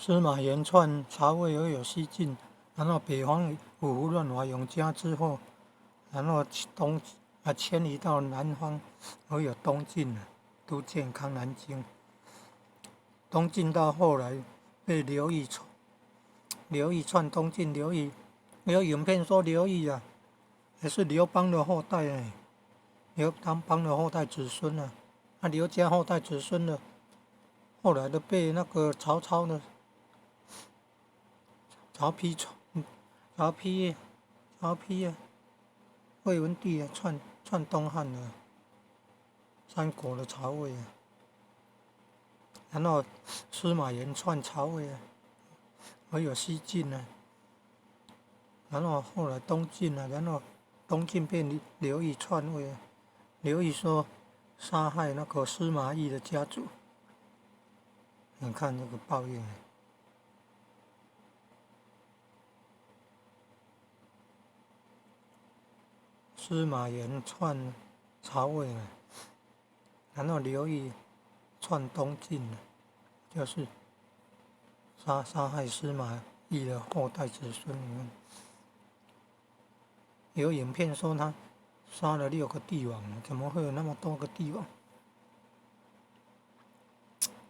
司马炎篡曹魏而有西晋，然后北方五胡乱华永嘉之后，然后迁移到南方而有东晋，都建康南京。东晋到后来被刘义篡东晋，有影片说刘义啊，也是刘邦的后代哎，刘邦的后代子孙啊，刘家后代子孙的，后来都被那个曹操的曹丕啊，魏文帝啊篡东汉的三国的曹魏啊，然后司马炎篡曹魏啊，而有西晋啊，然后后来东晋啊，然后东晋被刘义篡位啊，刘义说杀害那个司马懿的家族，你看这个报应啊。司马炎篡曹魏了，然后刘义篡东晋了，就是杀害司马懿的后代子孙。你看，有影片说他杀了6个帝王，怎么会有那么多个帝王？